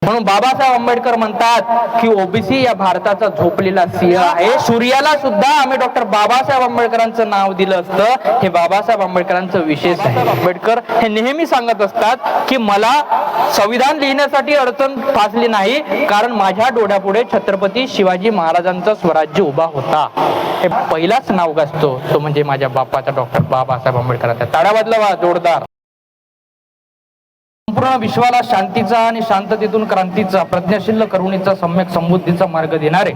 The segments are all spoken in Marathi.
म्हणून बाबासाहेब आंबेडकर म्हणतात की ओबीसी या भारताचा झोपलेला सिंह आहे. सूर्याला सुद्धा आम्ही डॉक्टर बाबासाहेब आंबेडकरांचं नाव दिलं असतं. हे बाबासाहेब आंबेडकरांचं विशेष आहे. आंबेडकर हे नेहमी सांगत असतात की मला संविधान लिहिण्यासाठी अडचण फासली नाही, कारण माझ्या डोळ्यापुढे छत्रपती शिवाजी महाराजांचं स्वराज्य उभा होता. हे पहिलाच नाव गाजतो तो म्हणजे माझ्या बापाचा डॉक्टर बाबासाहेब आंबेडकरांचा. टाळ्या वाजवा जोरदार. संपूर्ण विश्वाला शांतीचा आणि शांततेतून क्रांतीचा, प्रज्ञाशील करुणीचा, सम्यक समृद्धीचा मार्ग देणारे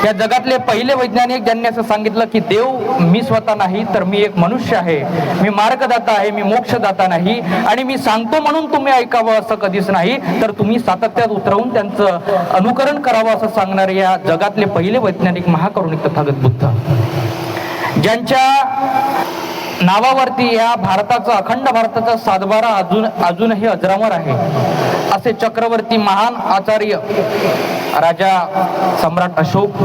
या जगातले पहिले वैज्ञानिक ज्यांनी असं सांगितलं की देव मी स्वतः नाही तर मी एक मनुष्य आहे, मी मार्गदाता आहे, मी मोक्षदाता नाही, आणि मी सांगतो म्हणून तुम्ही ऐकावं असं कधीच नाही, तर तुम्ही सातत्यात उतरवून त्यांचं अनुकरण करावं असं सांगणारे या जगातले पहिले वैज्ञानिक महाकरुणिक तथागत बुद्ध, ज्यांच्या नावावरती या भारताचा, अखंड भारताचा सातबारा अजूनही अजरामर आहे, असे चक्रवर्ती महान आचार्य राजा सम्राट अशोक,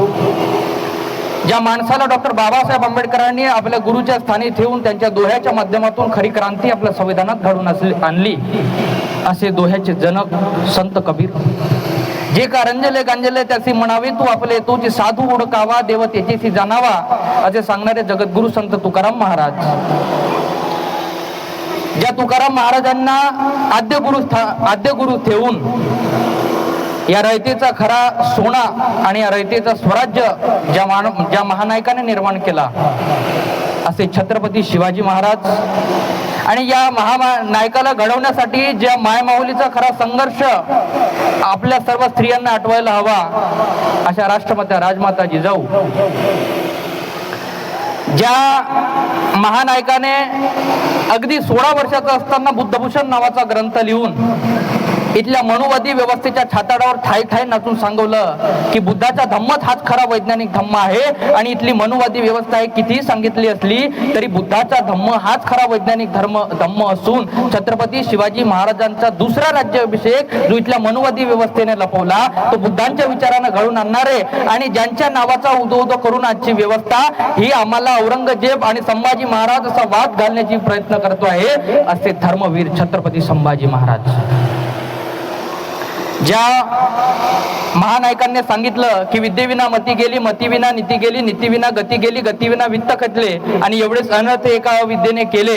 ज्या माणसाला डॉक्टर बाबासाहेब आंबेडकरांनी आपल्या गुरुच्या स्थानी ठेवून त्यांच्या दोह्याच्या माध्यमातून खरी क्रांती आपल्या संविधानात घडवून आणली, असे दोह्याचे जनक संत कबीर, जे कारंजले गांजले त्याची म्हणावे तू आपले तोची साधू ओळखावा, देव त्याची जाणावा, असे सांगणारे जगद्गुरु संत तुकाराम महाराज, ज्या तुकाराम महाराजांना आद्य गुरु ठेवून या रयतेचा खरा सोना आणि या रयतेचा स्वराज्य ज्या महानायकाने निर्माण केला, असे छत्रपती शिवाजी महाराज, आणि या महानायकाला घडवण्यासाठी ज्या मायमाऊलीचा खरा संघर्ष आपल्या सर्व स्त्रियांना आठवायला हवा, अशा राष्ट्रमाता राजमाता जिजाऊ, ज्या महानायकाने अगदी 16 वर्षाचा असताना बुद्धभूषण नावाचा ग्रंथ लिहून इथल्या मनुवादी व्यवस्थेच्या छाताडावर ठाय ठाय नाचून सांगवलं की बुद्धाचा धम्मच हाच खरा वैज्ञानिक धम्म आहे, आणि इथली मनुवादी व्यवस्था आहे कितीही सांगितली असली तरी बुद्धाचा धम्म हाच खरा वैज्ञानिक धम्म असून छत्रपती शिवाजी महाराजांचा दुसरा राज्याभिषेक जो इथल्या मनुवादी व्यवस्थेने लपवला तो बुद्धांच्या विचारानं घडून आणणारे, आणि ज्यांच्या नावाचा उदो करून आजची व्यवस्था ही आम्हाला औरंगजेब आणि संभाजी महाराज असा वाद घालण्याची प्रयत्न करतो आहे, असे धर्मवीर छत्रपती संभाजी महाराज, ज्या महानायकांनी सांगितलं की विद्येविना मती गेली, मतीविना नीती गेली, नीतीविना गती गेली, गतीविना वित्त खचले, आणि एवढेच अनर्थ एका विद्येने केले,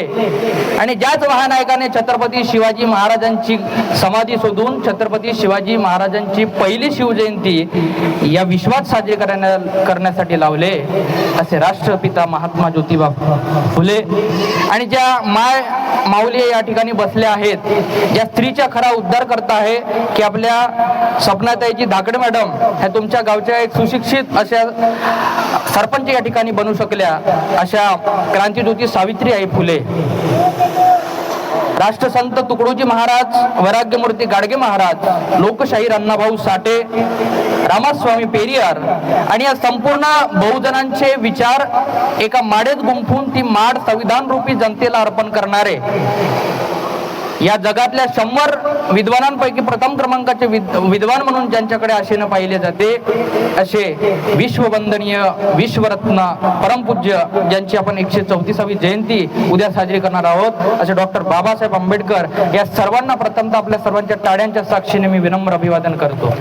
आणि ज्याच महानायकाने छत्रपती शिवाजी महाराजांची समाधी शोधून छत्रपती शिवाजी महाराजांची पहिली शिवजयंती या विश्वात साजरी करण्यासाठी लावले, असे राष्ट्रपिता महात्मा ज्योतिबा फुले, आणि ज्या माऊली या ठिकाणी बसल्या आहेत, ज्या स्त्रीचा खरा उद्धार करता आहे की आपल्या स्वप्नाताईची धाकडे मॅडम ह्या तुमच्या गावच्या एक सुशिक्षित अशा सरपंच या ठिकाणी बनू शकल्या, अशा क्रांतीज्योती सावित्रीबाई फुले, राष्ट्रसंत तुकडोजी महाराज, वैराग्यमूर्ती गाडगे महाराज, लोकशाहीर अण्णाभाऊ साठे, रामास्वामी पेरियार, आणि या संपूर्ण बहुजनांचे विचार एका माडेत गुंफून ती माड संविधान रूपी जनतेला अर्पण करणारे या जगातल्या 100 विद्वानांपैकी प्रथम क्रमांकाचे विद्वान म्हणून ज्यांच्याकडे आशेने पाहिले जाते, असे विश्ववंदनीय, विश्वरत्न, परमपूज्य, ज्यांची आपण 134वी जयंती उद्या साजरी करणार आहोत, असे डॉक्टर बाबासाहेब आंबेडकर, या सर्वांना प्रथमतः आपल्या सर्वांच्या टाळ्यांच्या साक्षीने मी विनम्र अभिवादन करतो.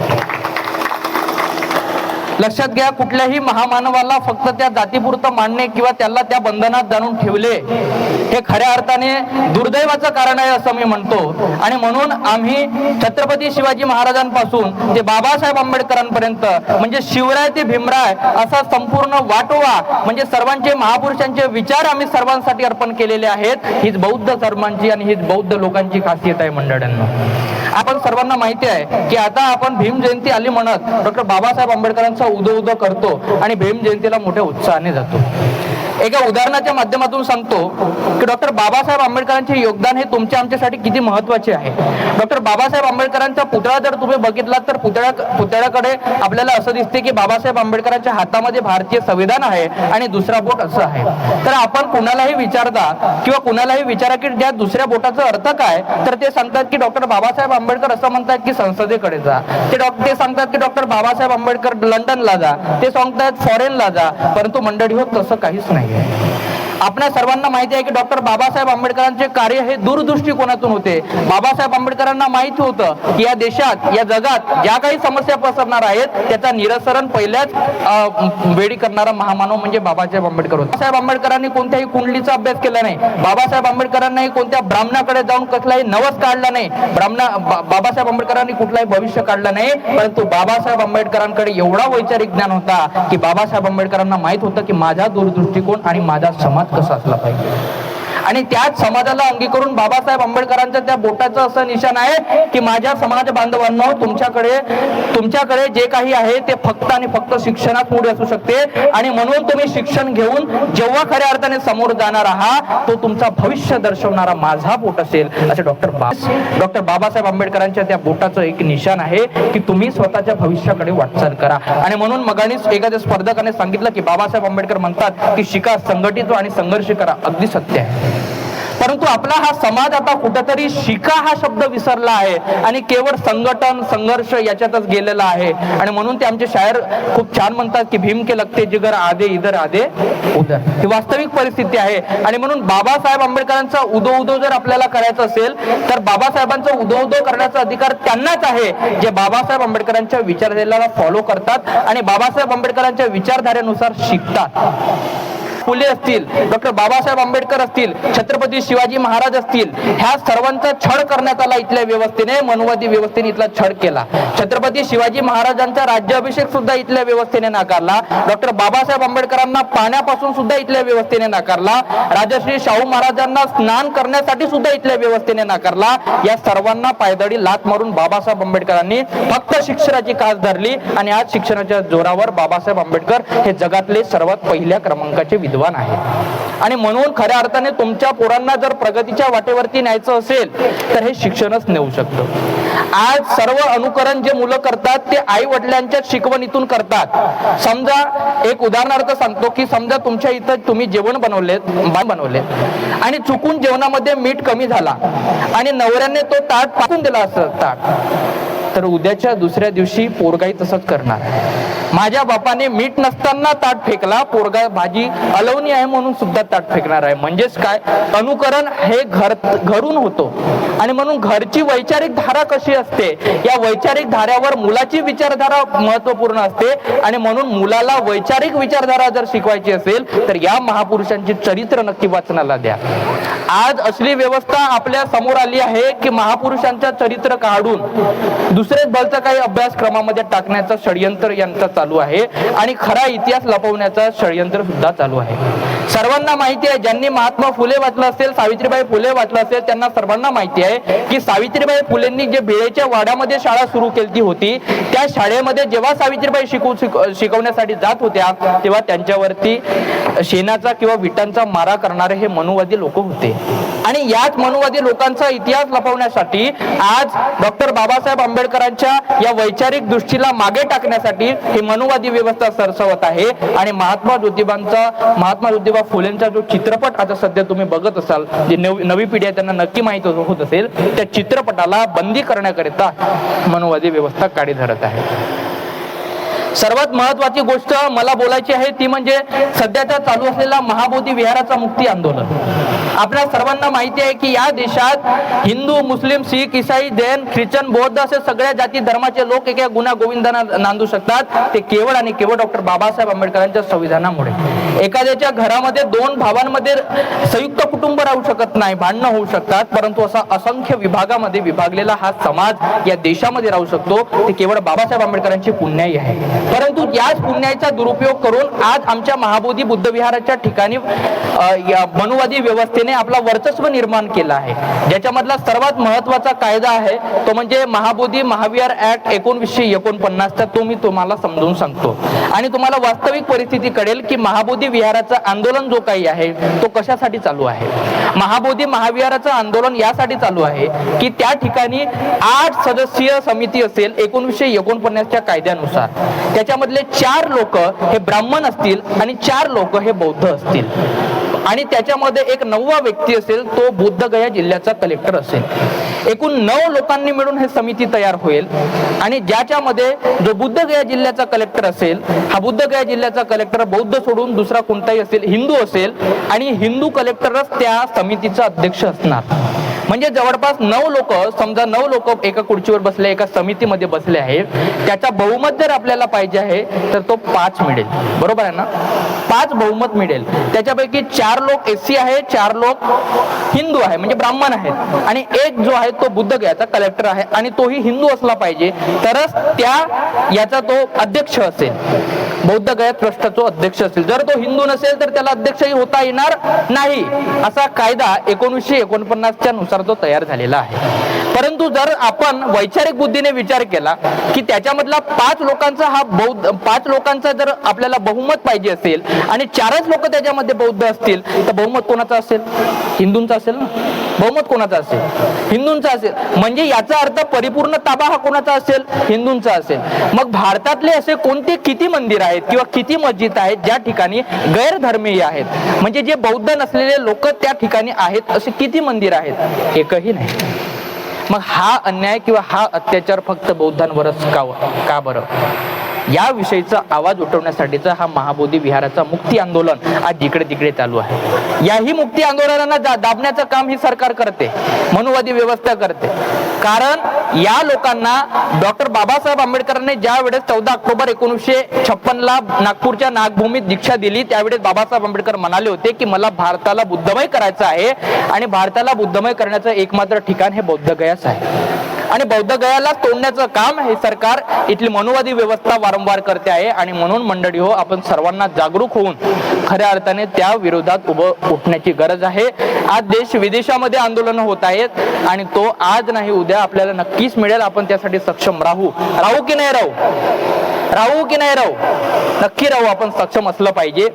लक्षात घ्या, कुठल्याही महामानवाला फक्त त्या जातीपुरतं मानणे किंवा त्याला त्या बंधनात जाणून ठेवले हे खऱ्या अर्थाने दुर्दैवाचं कारण आहे असं मी म्हणतो, आणि म्हणून आम्ही छत्रपती शिवाजी महाराजांपासून ते बाबासाहेब आंबेडकरांपर्यंत म्हणजे शिवराय ते भीमराय असा संपूर्ण वाटोवा म्हणजे सर्वांचे महापुरुषांचे विचार आम्ही सर्वांसाठी अर्पण केलेले आहेत. हीच बौद्ध धर्मांची आणि हीच बौद्ध लोकांची खासियत आहे मंडळांनो. आपण सर्वांना माहिती आहे की आता आपण भीम जयंती आली म्हणत डॉक्टर बाबासाहेब आंबेडकरांचा उदो करतो आणि भीम जयंतीला मोठ्या उत्साहाने जातो. एका उदाहरणाच्या माध्यमातून सांगतो की डॉक्टर बाबासाहेब आंबेडकरांचे योगदान हे तुमच्या आमच्यासाठी किती महत्वाचे आहे. डॉक्टर बाबासाहेब आंबेडकरांचा पुतळा जर तुम्ही बघितला तर पुतळ्याकडे आपल्याला असं दिसते की बाबासाहेब आंबेडकरांच्या हातामध्ये भारतीय संविधान आहे आणि दुसरा बोट असं आहे. तर आपण कुणालाही विचारता किंवा कुणालाही विचारा की त्या दुसऱ्या बोटाचा अर्थ काय, तर ते सांगतात की डॉक्टर बाबासाहेब आंबेडकर असं म्हणतात की संसदेकडे जा, ते सांगतात की डॉक्टर बाबासाहेब आंबेडकर लंडनला जा, ते सांगतात फॉरेनला जा, परंतु मंडळी होत तसं काहीच नाही. आपल्या सर्वांना माहिती आहे की डॉक्टर बाबासाहेब आंबेडकरांचे कार्य हे दूरदृष्टिकोनातून होते. बाबासाहेब आंबेडकरांना माहिती होतं की या देशात, या जगात ज्या काही समस्या पसरणार आहेत त्याचा निरसन पहिल्याच वेळी करणारा महामानव म्हणजे बाबासाहेब आंबेडकर होते. बाबासाहेब आंबेडकरांनी कोणत्याही कुंडलीचा अभ्यास केला नाही. बाबासाहेब आंबेडकरांनी कोणत्या ब्राह्मणाकडे जाऊन कसलाही नवस काढला नाही. बाबासाहेब आंबेडकरांनी कुठलाही भविष्य काढलं नाही. परंतु बाबासाहेब आंबेडकरांकडे एवढा वैचारिक ज्ञान होता की बाबासाहेब आंबेडकरांना माहित होतं की माझा दूरदृष्टिकोन आणि माझा समाज कसा असला पाहिजे. आणि त्याच समाजाला अंगीकरून बाबासाहेब आंबेडकरांच्या त्या बोटाचं असं निशाण आहे की माझ्या समाज बांधवांनो, तुमच्याकडे जे काही आहे ते फक्त आणि फक्त शिक्षणात पुढे असू शकते. आणि म्हणून तुम्ही शिक्षण घेऊन जेव्हा खऱ्या अर्थाने समोर जाणार आहात तो तुमचा भविष्य दर्शवणारा माझा बोट असेल, असे डॉक्टर बाबासाहेब आंबेडकरांच्या त्या बोटाचं एक निशाण आहे की तुम्ही स्वतःच्या भविष्याकडे वाटचाल करा. आणि म्हणून मगानीच एखाद्या स्पर्धकाने सांगितलं की बाबासाहेब आंबेडकर म्हणतात की शिका, संघटित आणि संघर्ष करा. अगदी सत्य आहे. परंतु आपला हा समाज आता कुठेतरी शिका हा शब्द विसरला आहे आणि केवळ संघटन, संघर्ष याच्यातच गेलेला आहे. आणि म्हणून ते आमचे शायर खूप छान म्हणतात की भीम के लगते जिगर आधे इधर आधे उधर. ही वास्तविक परिस्थिती आहे. आणि म्हणून बाबासाहेब आंबेडकरांचा उदो जर आपल्याला करायचं असेल तर बाबासाहेबांचा उदो करण्याचा अधिकार त्यांनाच आहे जे बाबासाहेब आंबेडकरांच्या विचारधारेला फॉलो करतात आणि बाबासाहेब आंबेडकरांच्या विचारधारेनुसार शिकतात. फुले असतील, डॉक्टर बाबासाहेब आंबेडकर असतील, छत्रपती शिवाजी महाराज असतील, ह्या सर्वांचा छळ करण्यात आला इथल्या व्यवस्थेने. मनुवादी व्यवस्थेने इथला छळ केला. छत्रपती शिवाजी महाराजांचा राज्याभिषेक सुद्धा इथल्या व्यवस्थेने नाकारला. डॉक्टर बाबासाहेब आंबेडकरांना पाण्यापासून सुद्धा इथल्या व्यवस्थेने नाकारला. राजश्री शाहू महाराजांना स्नान करण्यासाठी सुद्धा इथल्या व्यवस्थेने नाकारला. या सर्वांना पायदळी लाथ मारून बाबासाहेब आंबेडकरांनी फक्त शिक्षणाची कास धरली आणि आज शिक्षणाच्या जोरावर बाबासाहेब आंबेडकर हे जगातले सर्वात पहिल्या क्रमांकाचे विद्वान आहे. आणि म्हणून खऱ्या अर्थाने तुमच्या पोरांना जर प्रगतीच्या वाटेवरती न्यायचं असेल तर हे शिक्षणच नेऊ शकतं. आज सर्व अनुकरण जे मुलं करतात ते आई वडिलांच्या शिकवणीतून करतात. समजा एक उदाहरणार्थ सांगतो की समजा तुमच्या इथं तुम्ही जेवण बनवले आणि चुकून जेवणामध्ये मीठ कमी झाला आणि नवऱ्याने तो ताट टाकून दिला असं ताट, तर उद्याच्या दुसऱ्या दिवशी पोरगाही तसंच करणार. माझ्या बापाने मीठ नसताना ताट फेकला, पोरगा भाजी अलवणी आहे म्हणून सुद्धा ताट फेकणार आहे. म्हणजेच काय, अनुकरण हे घरून होतो. आणि म्हणून घरची वैचारिक धारा कशी असते, या वैचारिक धाऱ्यावर मुलाची विचारधारा महत्वपूर्ण असते. आणि म्हणून मुलाला वैचारिक विचारधारा जर शिकवायची असेल तर या महापुरुषांची चरित्र नक्की वाचनाला द्या. आज असली व्यवस्था आपल्या समोर आली आहे की महापुरुषांचं चरित्र काढून दुसरेच भलतं काही अभ्यासक्रमामध्ये टाकण्याचं षडयंत्र यांचं चालू आहे आणि खरा इतिहास लपवण्याचं षडयंत्र सुद्धा चालू आहे. सर्वांना माहिती आहे, ज्यांनी महात्मा फुले वाचलं असेल, सावित्रीबाई फुले वाचलं असेल, त्यांना सर्वांना माहिती आहे की सावित्रीबाई फुलेंनी जे बेळेच्या वाड्यामध्ये शाळा सुरू केली होती, त्या शाळेमध्ये जेव्हा सावित्रीबाई शिकवण्यासाठी जात होत्या तेव्हा त्यांच्यावरती शेणाचा किंवा विटांचा मारा करणारे हे मनुवादी लोक होते. आणि याच मनुवादी लोकांचा इतिहास लपवण्यासाठी आज डॉक्टर बाबासाहेब आंबेडकरांच्या या वैचारिक दृष्टीला मागे टाकण्यासाठी हे मनुवादी व्यवस्था सरसवत आहे. आणि महात्मा ज्योतिबा फुलेंचा जो चित्रपट आता सध्या तुम्ही बघत असाल, जे नवी पिढी आहे त्यांना नक्की माहित होत असेल, त्या चित्रपटाला बंदी करण्याकरिता मनुवादी व्यवस्था काडी धरत आहे. सर्वात महत्वाची गोष्ट मला बोलायची आहे ती म्हणजे सध्याच्या चालू असलेला महाबोधी विहाराचा मुक्ती आंदोलन. आपल्या सर्वांना माहिती आहे की या देशात हिंदू, मुस्लिम, शीख, ईसाई, जैन, ख्रिश्चन, बौद्ध असे सगळ्या जाती धर्माचे लोक एका गुन्हा गोविंदांना नांदू शकतात. ते केवळ आणि केवळ डॉक्टर बाबासाहेब आंबेडकरांच्या संविधानामुळे. एखाद्याच्या घरामध्ये दोन भावांमध्ये संयुक्त कुटुंब राहू शकत नाही, भांडणं होऊ शकतात, परंतु असा असंख्य विभागामध्ये विभागलेला हा समाज या देशामध्ये राहू शकतो. ते केवळ बाबासाहेब आंबेडकरांची पुण्याई आहे. परंतु याच पुण्याचा दुरुपयोग करून आज आमच्या महाबोधी बुद्ध विहाराच्या ठिकाणी या मनुवादी व्यवस्थेने आपला वर्चस्व निर्माण केला आहे. ज्याच्यामधला सर्वात महत्वाचा कायदा आहे तो म्हणजे महाबोधी महाविहार ऍक्ट 1949चा. तो मी तुम्हाला समजून सांगतो आणि तुम्हाला वास्तविक परिस्थिती कळेल की महाबोधी विहाराचं आंदोलन जो काही आहे तो कशासाठी चालू आहे. महाबोधी महाविहाराचं आंदोलन यासाठी चालू आहे की त्या ठिकाणी 8 सदस्यीय समिती असेल 1949च्या कायद्यानुसार. त्याच्यामधले 4 लोक हे ब्राह्मण असतील आणि 4 लोक हे बौद्ध असतील. आणि त्याच्यामध्ये एक 9वा व्यक्ती असेल, तो बुद्धगया जिल्ह्याचा कलेक्टर असेल. एकूण 9 लोकांनी मिळून हे समिती तयार होईल आणि ज्याच्यामध्ये जो बुद्धगया जिल्ह्याचा कलेक्टर असेल, हा बुद्धगया जिल्ह्याचा कलेक्टर बौद्ध सोडून दुसरा कोणताही असेल, हिंदू असेल आणि हिंदू कलेक्टरच त्या समितीचा अध्यक्ष असणार. म्हणजे जवळपास 9 लोक, समजा 9 लोक एका खुर्चीवर बसले, एका समितीमध्ये बसले आहेत, त्याचा बहुमत जर आपल्याला पाहिजे आहे तर तो 5 मिळेल. बरोबर आहे ना? 5 बहुमत मिळेल. त्याच्यापैकी 4 लोक SC आहे, 4 लोक हिंदू आहे म्हणजे ब्राह्मण आहेत आणि एक जो आहे तो बुद्धगयाचा कलेक्टर आहे आणि तोही हिंदू असला पाहिजे, तरच त्या याचा तो अध्यक्ष असेल, बौद्धगया ट्रस्टचा अध्यक्ष असेल. जर तो हिंदू नसेल तर त्याला अध्यक्षही होता येणार नाही. असा कायदा 1949च्या नुसार तो तयार झालेला आहे. परंतु जर आपण वैचारिक बुद्धीने विचार केला की त्याच्यामधला 5 लोकांचा हा 5 लोकांचा जर आपल्याला बहुमत पाहिजे असेल आणि 4च लोक त्याच्यामध्ये बौद्ध असतील, तर बहुमत कोणाचा असेल? हिंदूंचा असेल ना. बहुमत कोणाचा असेल? हिंदूंचा असेल. म्हणजे याचा अर्थ परिपूर्ण ताबा हा कोणाचा असेल? हिंदूंचा असेल. मग भारतातले असे कोणते किती मंदिर आहेत किंवा किती मस्जिद आहेत ज्या ठिकाणी गैरधर्मीय आहेत, म्हणजे जे बौद्ध नसलेले लोक त्या ठिकाणी आहेत, असे किती मंदिर आहेत? एकही नाही. मग हा अन्याय किंवा हा अत्याचार फक्त बौद्धांवरच का बरं? या विषयीचा आवाज उठवण्यासाठीचा हा महाबोधी विहाराचा मुक्ती आंदोलन आज जिकडे तिकडे चालू आहे. याही मुक्ती आंदोलनांना दाबण्याचं काम ही सरकार करते, मनुवादी व्यवस्था करते. कारण या लोकांना डॉक्टर बाबासाहेब आंबेडकरांनी ज्या वेळेस 14 ऑक्टोबर 1956ला नागपूरच्या नागभूमीत दीक्षा दिली, त्यावेळेस बाबासाहेब आंबेडकर म्हणाले होते की मला भारताला बुद्धमय करायचं आहे आणि भारताला बुद्धमय करण्याचं एकमात्र ठिकाण हे बौद्धगयाच आहे. आणि बौद्धगयाला तोडण्याचं काम हे सरकार, इथली मनुवादी व्यवस्था वारंवार करते आहे. आणि म्हणून मंडळी हो, आपण सर्वांना जागरूक होऊन खऱ्या अर्थाने त्या विरोधात उठण्याची गरज आहे. आज देश विदेशामध्ये आंदोलन होत आहेत आणि तो आज नाही उद्या आपल्याला नक्कीच मिळेल. आपण त्यासाठी सक्षम राहू की नाही राहू की नाही राहू? नक्की राहू. आपण सक्षम असलं पाहिजे.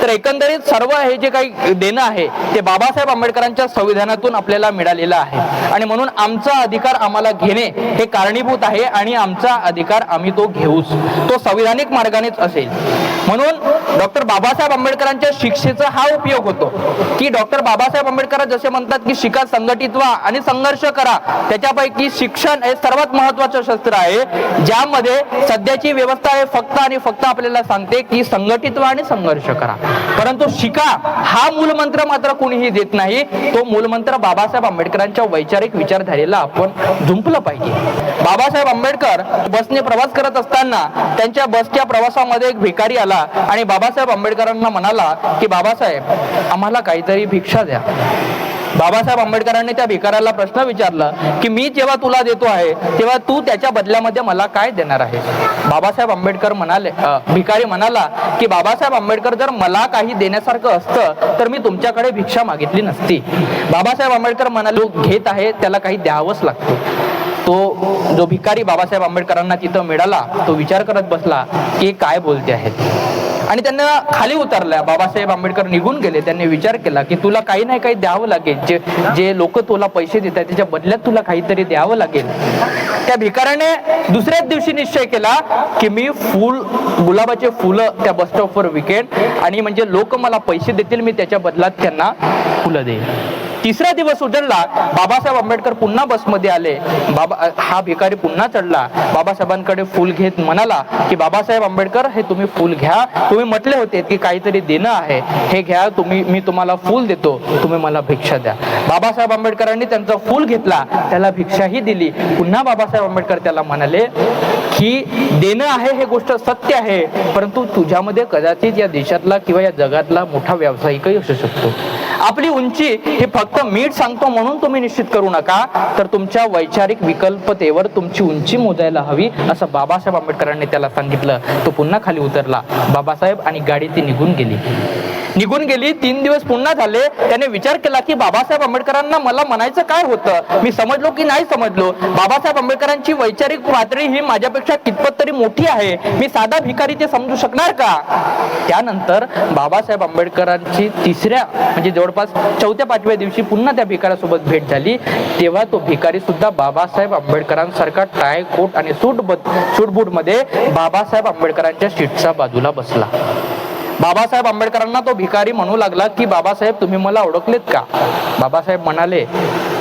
तर एकंदरीत सर्व हे जे काही देणं आहे ते बाबासाहेब आंबेडकरांच्या संविधानातून आपल्याला मिळालेलं आहे आणि म्हणून आमचा अधिकार आम्हाला घेणे हे कारणीभूत आहे आणि आमचा अधिकार आम्ही तो घेऊच. तो संविधानिक मार्गानेच असेल. म्हणून डॉक्टर बाबासाहेब आंबेडकरांच्या शिक्षेचा हा उपयोग होतो की डॉक्टर बाबासाहेब आंबेडकर जसे म्हणतात की शिका, संघटित व्हा आणि संघर्ष करा. त्याच्यापैकी शिक्षण हे सर्वात महत्वाचं शस्त्र आहे, ज्यामध्ये सध्याची व्यवस्था आहे फक्त आणि फक्त आपल्याला सांगते की संघटित व्हा आणि संघर्ष करा. परंतु शिका हा मूलमंत्र मात्र कोणीही देत नाही. तो मूलमंत्र बाबासाहेब आंबेडकरांच्या वैचारिक विचारधारेला आपण झुंपलं पाहिजे. बाबासाहेब आंबेडकर बसने प्रवास करत असताना त्यांच्या बसच्या प्रवासामध्ये एक भिकारी आला आणि बाबासाहेब आंबेडकरांना म्हणाला की बाबासाहेब आम्हाला काहीतरी भिक्षा द्या. बाबासाहेब आंबेडकरांनी त्या भिकाऱ्याला प्रश्न विचारला की मी जेव्हा तुला देतो आहे तेव्हा तू त्याच्या बदल्यामध्ये मला काय देणार आहे? बाबासाहेब आंबेडकर म्हणाले, भिकारी म्हणाला की बाबासाहेब आंबेडकर जर मला काही देण्यासारखं असतं तर मी तुमच्याकडे भिक्षा मागितली नसती. बाबासाहेब आंबेडकर म्हणाले, घेत आहे त्याला काही द्यावंच लागतं. तो जो भिकारी बाबासाहेब आंबेडकरांना तिथं मिळाला तो विचार करत बसला की काय बोलते आहेत आणि त्यांना खाली उतरल्या. बाबासाहेब आंबेडकर निघून गेले. त्यांनी विचार केला की तुला काही नाही काही द्यावं लागेल. जे लोक तुला पैसे देत आहेत त्याच्या बदल्यात तुला काहीतरी द्यावं लागेल. त्या भिकाऱ्याने दुसऱ्याच दिवशी निश्चय केला की मी गुलाबाचे फुलं त्या बस स्टॉपवर विकेन आणि म्हणजे लोक मला पैसे देतील, मी त्याच्या बदल्यात त्यांना फुलं देईन. तिसरा दिवस उजळला. बाबासाहेब आंबेडकर पुन्हा बसमध्ये आले. हा भिकारी पुन्हा चढला. बाबासाहेबांकडे फुल घेत म्हणाला की बाबासाहेब आंबेडकर हे तुम्ही फुल घ्या. तुम्ही म्हटले होते की काहीतरी देणं आहे, हे घ्या. मी तुम्हाला फुल देतो, तुम्ही मला भिक्षा द्या. बाबासाहेब आंबेडकरांनी त्यांचा फुल घेतला, त्याला भिक्षाही दिली. पुन्हा बाबासाहेब आंबेडकर त्याला म्हणाले की देणं आहे हे गोष्ट सत्य आहे, परंतु तुझ्यामध्ये कदाचित या देशातला किंवा या जगातला मोठा व्यावसायिकही असू शकतो. आपली उंची हे फक्त मीठ सांगतो म्हणून तुम्ही निश्चित करू नका, तर तुमच्या वैचारिक विकल्पतेवर तुमची उंची मोजायला हवी, असं बाबासाहेब आंबेडकरांनी त्याला सांगितलं. तो पुन्हा खाली उतरला. बाबासाहेब आणि गाडी ती निघून गेली. 3 दिवस पुन्हा झाले. त्याने विचार केला की बाबासाहेब आंबेडकरांना मला म्हणायचं काय होतं, मी समजलो की नाही समजलो. बाबासाहेब आंबेडकरांची वैचारिक पातळी ही माझ्यापेक्षा कितपत तरी मोठी आहे, मी साधा भिकारी ते समजू शकणार का? त्यानंतर बाबासाहेब आंबेडकरांची तिसऱ्या म्हणजे जवळपास 4-5व्या दिवशी पुन्हा त्या भिकाऱ्यासोबत भेट झाली. तेव्हा तो भिकारी सुद्धा बाबासाहेब आंबेडकरांसारखा टाय कोट आणि सूट बूट मध्ये बाबासाहेब आंबेडकरांच्या सीटच्या बाजूला बसला. बाबासाहेब आंबेडकरांना तो भिकारी म्हणू लागला की बाबासाहेब तुम्ही मला ओळखलेत का? बाबासाहेब म्हणाले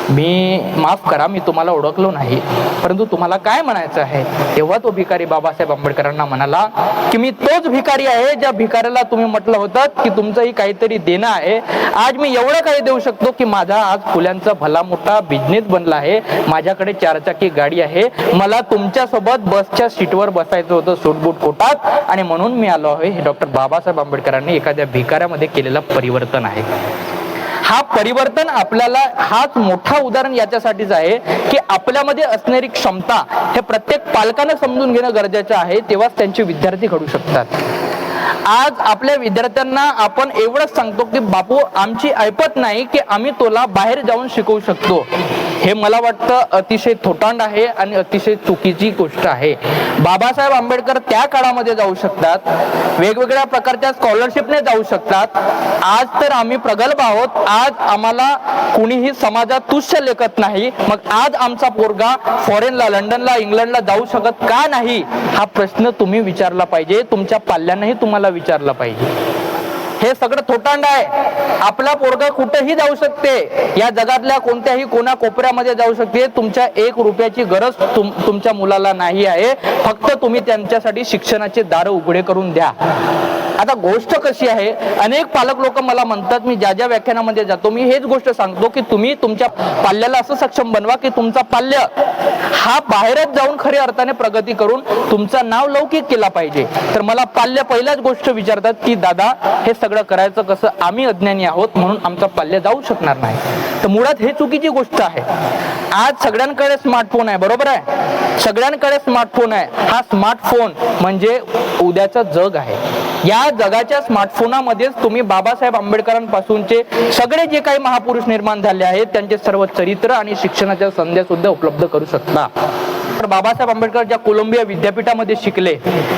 मी माफ करा मी तुम्हाला ओळखलो नाही, परंतु तुम्हाला काय म्हणायचं आहे? तेव्हा तो भिकारी बाबासाहेब आंबेडकरांना म्हणाला की मी तोच भिकारी आहे ज्या भिकाऱ्याला तुम्ही म्हटलं होतं की तुमचंही काहीतरी देणं आहे. आज मी एवढं काही देऊ शकतो की माझा आज फुल्यांचा भला मोठा बिझनेस बनला आहे, माझ्याकडे 4 चाकी गाडी आहे, मला तुमच्या सोबत बसच्या सीटवर बसायचं होतं सूटबूट कोटात आणि म्हणून मी आलो आहे. हे डॉक्टर बाबासाहेब आंबेडकरांनी एखाद्या भिकाऱ्यामध्ये केलेलं परिवर्तन आहे. हा परिवर्तन आपल्याला हाच मोठा उदाहरण याच्यासाठीच आहे की आपल्यामध्ये असणारी क्षमता हे प्रत्येक पालकाने समजून घेणं गरजेचं आहे, तेव्हाच त्यांचे विद्यार्थी घडू शकतात. आज आपल्या विद्यार्थ्यांना आपण एवढंच सांगतो की बापू आमची ऐपत नाही की आम्ही तुला बाहेर जाऊन शिकवू शकतो. हे मला वाटतं अतिशय थोटांड आहे आणि अतिशय चुकीची गोष्ट आहे. बाबासाहेब आंबेडकर त्या काळामध्ये जाऊ शकतात, वेगवेगळ्या प्रकारच्या स्कॉलरशिपने जाऊ शकतात. आज तर आम्ही प्रगल्भ आहोत, आज आम्हाला कुणीही समाजात तुच्छ लेखत नाही. मग आज आमचा पोरगा फॉरेनला, लंडनला, इंग्लंडला जाऊ शकत का नाही? हा प्रश्न तुम्ही विचारला पाहिजे, तुमच्या पाल्यानेही तुम्हाला विचारला पाहिजे. हे सगळं थोटांड आहे. आपला पोरगा कुठेही जाऊ शकते, या जगातल्या कोणत्याही कोणा कोपऱ्यामध्ये जाऊ शकते. तुमच्या 1 रुपयाची गरज तुमच्या मुलाला नाही आहे, फक्त तुम्ही त्यांच्यासाठी शिक्षणाचे दार उघडे करून द्या. आता गोष्ट कशी आहे, अनेक पालक लोक मला म्हणतात, मी ज्या ज्या व्याख्यानामध्ये जातो मी हेच गोष्ट सांगतो की तुम्ही तुमच्या पाल्याला असं सक्षम बनवा की तुमचा पाल्य हा बाहेरच जाऊन खऱ्या अर्थाने प्रगती करून तुमचं नाव लौकिक केला पाहिजे. तर मला पाल्य पहिल्याच गोष्ट विचारतात की दादा हे सगळं करायचं कसं? आम्ही अज्ञानी आहोत म्हणून आमचा पाल्य जाऊ शकणार नाही. तर मुळात हे चुकीची गोष्ट आहे. आज सगळ्यांकडे स्मार्टफोन आहे, बरोबर आहे, सगळ्यांकडे स्मार्टफोन आहे. हा स्मार्टफोन म्हणजे उद्याचं जग आहे. या जगाच्या स्मार्टफोनामध्येच तुम्ही बाबासाहेब आंबेडकरांपासूनचे सगळे जे काही महापुरुष निर्माण झाले आहेत त्यांचे सर्व चरित्र आणि शिक्षणाच्या संध्या सुद्धा उपलब्ध करू शकता. तर बाबासाहेब आंबेडकर ज्या कोलंबिया विद्यापीठामध्ये शिकले,